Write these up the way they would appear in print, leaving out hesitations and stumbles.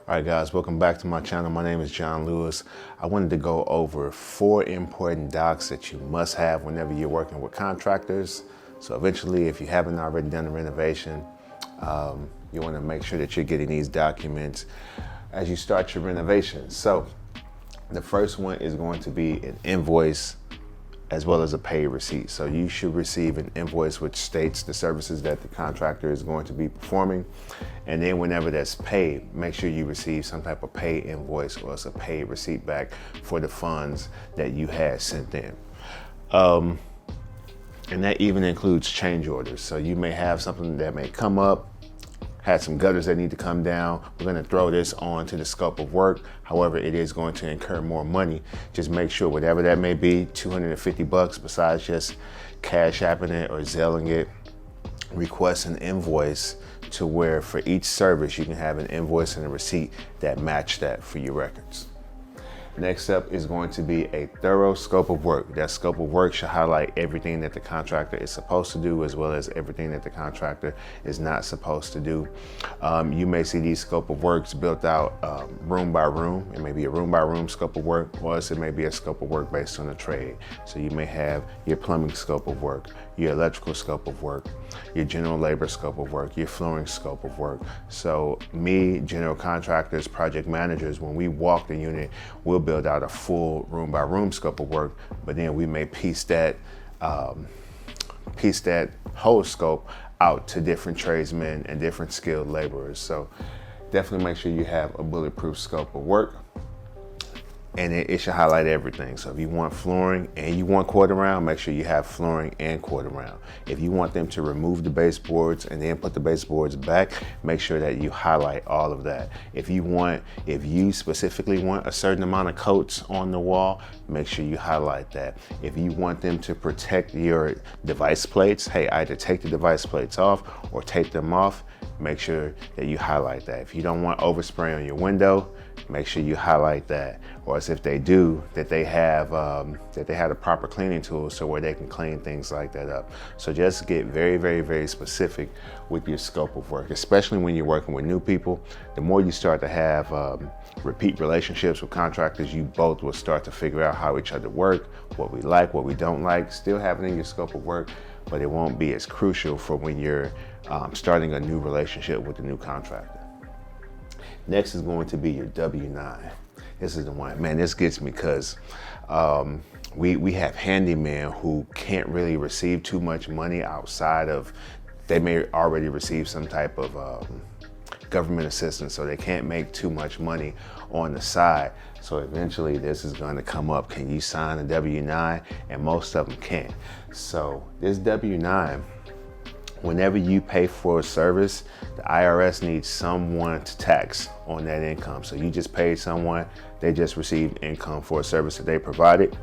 All right, guys, welcome back to my channel. My name is John Lewis. I wanted to go over 4 important docs that you must have whenever you're working with contractors. So eventually, if you haven't already done a renovation, you want to make sure that you're getting these documents as you start your renovation. So the first one is going to be an invoice as well as a paid receipt. So you should receive an invoice which states the services that the contractor is going to be performing. And then whenever that's paid, make sure you receive some type of paid invoice or it's a paid receipt back for the funds that you had sent in. And that even includes change orders. So you may have something that may come up, had some gutters that need to come down. We're gonna throw this on to the scope of work. However, it is going to incur more money. Just make sure whatever that may be, 250 bucks besides just cash apping it or Zelling it, request an invoice to where for each service you can have an invoice and a receipt that match that for your records. Next up is going to be a thorough scope of work. That scope of work should highlight everything that the contractor is supposed to do as well as everything that the contractor is not supposed to do. You may see these scope of works built out room by room. It may be a room by room scope of work, or it may be a scope of work based on the trade. So you may have your plumbing scope of work, your electrical scope of work, your general labor scope of work, your flooring scope of work. So me, general contractors, project managers, when we walk the unit, we'll build out a full room by room scope of work, but then we may piece that whole scope out to different tradesmen and different skilled laborers. So definitely make sure you have a bulletproof scope of work, and it should highlight everything. So if you want flooring and you want quarter round, make sure you have flooring and quarter round. If you want them to remove the baseboards and then put the baseboards back, make sure that you highlight all of that. If you specifically want a certain amount of coats on the wall, make sure you highlight that. If you want them to protect your device plates, hey, either take the device plates off or take them off, make sure that you highlight that. If you don't want overspray on your window, make sure you highlight that. Or as if they do, that they have the proper cleaning tools so where they can clean things like that up. So just get very, very, very specific with your scope of work, especially when you're working with new people. The more you start to have repeat relationships with contractors, you both will start to figure out how each other work, what we like, what we don't like, still have it in your scope of work, but it won't be as crucial for when you're starting a new relationship with a new contractor. Next is going to be your W-9. This is the one, man, this gets me because we have handymen who can't really receive too much money outside of, they may already receive some type of government assistance, so they can't make too much money on the side. So eventually this is going to come up. Can you sign a W-9? And most of them can't. So this W-9, whenever you pay for a service, the IRS needs someone to tax on that income. So you just paid someone, they just received income for a service that they provided.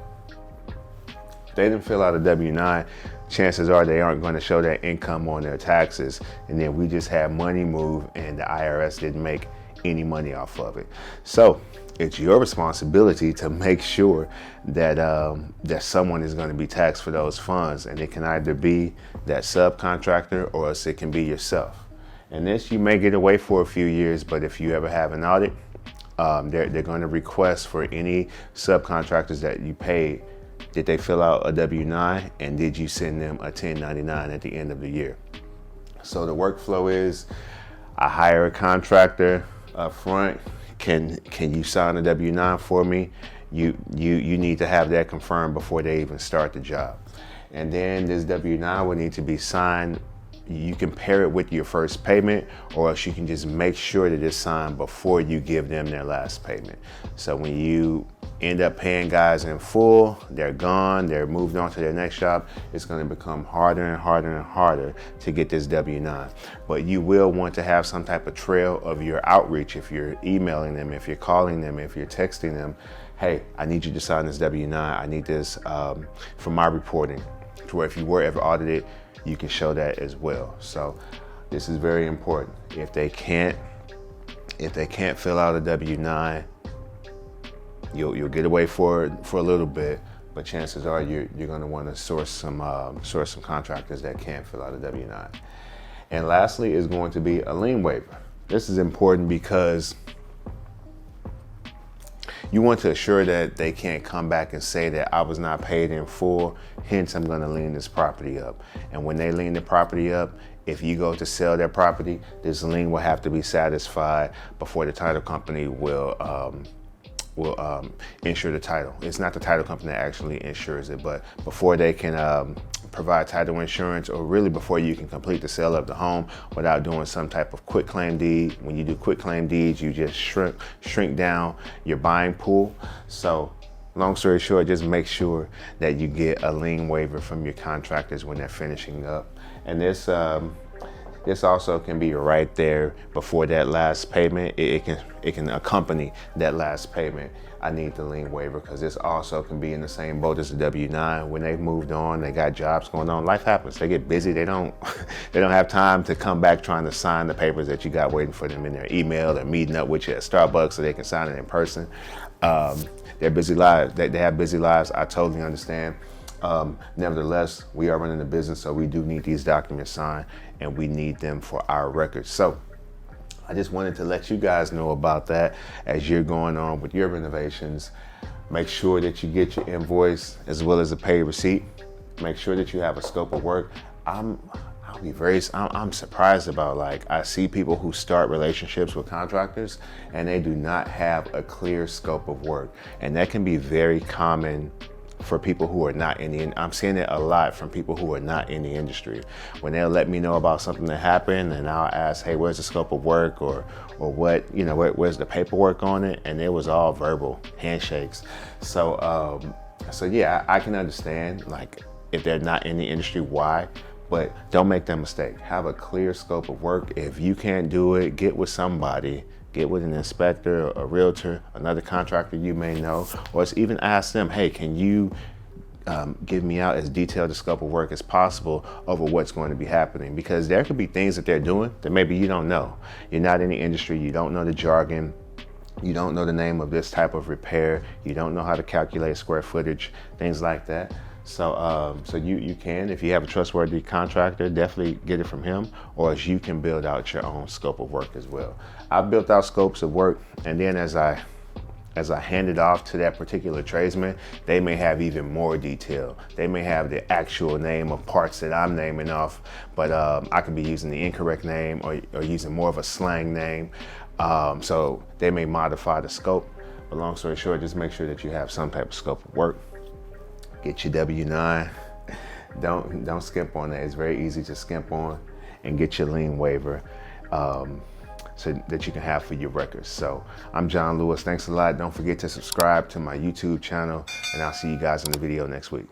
If they didn't fill out a W-9, chances are they aren't going to show that income on their taxes. And then we just had money move and the IRS didn't make any money off of it. So it's your responsibility to make sure that that someone is going to be taxed for those funds, and it can either be that subcontractor or else it can be yourself. And this you may get away for a few years, but if you ever have an audit, they're going to request for any subcontractors that you paid, did they fill out a W-9 and did you send them a 1099 at the end of the year? So the workflow is, I hire a contractor up front. Can you sign a W-9 for me? You need to have that confirmed before they even start the job. And then this W-9 will need to be signed. You can pair it with your first payment, or else you can just make sure that it's signed before you give them their last payment. So when you end up paying guys in full, they're gone, they're moved on to their next job, it's going to become harder and harder and harder to get this W-9. But you will want to have some type of trail of your outreach. If you're emailing them, if you're calling them, if you're texting them, hey, I need you to sign this W-9. I need this for my reporting, to where if you were ever audited, you can show that as well. So this is very important. If they can't fill out a W-9, you'll get away for a little bit, but chances are you're going to want to source some contractors that can fill out a W-9. And lastly is going to be a lien waiver. This is important because you want to assure that they can't come back and say that I was not paid in full, hence I'm gonna lien this property up. And when they lien the property up, if you go to sell their property, this lien will have to be satisfied before the title company will insure the title. It's not the title company that actually insures it, but before they can provide title insurance, or really before you can complete the sale of the home without doing some type of quit claim deed. When you do quit claim deeds, you just shrink down your buying pool. So long story short, just make sure that you get a lien waiver from your contractors when they're finishing up. And this also can be right there before that last payment. It can accompany that last payment. I need the lien waiver because this also can be in the same boat as the W-9. When they've moved on, they got jobs going on, life happens. They get busy. They don't have time to come back trying to sign the papers that you got waiting for them in their email or meeting up with you at Starbucks so they can sign it in person. They're busy lives. They have busy lives. I totally understand. Nevertheless, we are running a business, so we do need these documents signed, and we need them for our records. So I just wanted to let you guys know about that as you're going on with your renovations. Make sure that you get your invoice as well as a paid receipt. Make sure that you have a scope of work. I'm surprised about, like, I see people who start relationships with contractors and they do not have a clear scope of work. And that can be very common for people who are not in the, I'm seeing it a lot from people who are not in the industry. When they'll let me know about something that happened, and I'll ask, hey, where's the scope of work, or what, where's the paperwork on it? And it was all verbal handshakes. So yeah, I can understand, like, if they're not in the industry, why, but don't make that mistake. Have a clear scope of work. If you can't do it, get with somebody. Get with an inspector, a realtor, another contractor you may know, or even ask them, hey, can you give me out as detailed a scope of work as possible over what's going to be happening? Because there could be things that they're doing that maybe you don't know. You're not in the industry, you don't know the jargon, you don't know the name of this type of repair, you don't know how to calculate square footage, things like that. So you can, if you have a trustworthy contractor, definitely get it from him, or as you can build out your own scope of work as well. I've built out scopes of work, and then as I hand it off to that particular tradesman, they may have even more detail. They may have the actual name of parts that I'm naming off, but I could be using the incorrect name or using more of a slang name. So they may modify the scope. But long story short, just make sure that you have some type of scope of work. Get your W-9. Don't skimp on that. It's very easy to skimp on, and get your lien waiver so that you can have for your records. So I'm John Lewis. Thanks a lot. Don't forget to subscribe to my YouTube channel, and I'll see you guys in the video next week.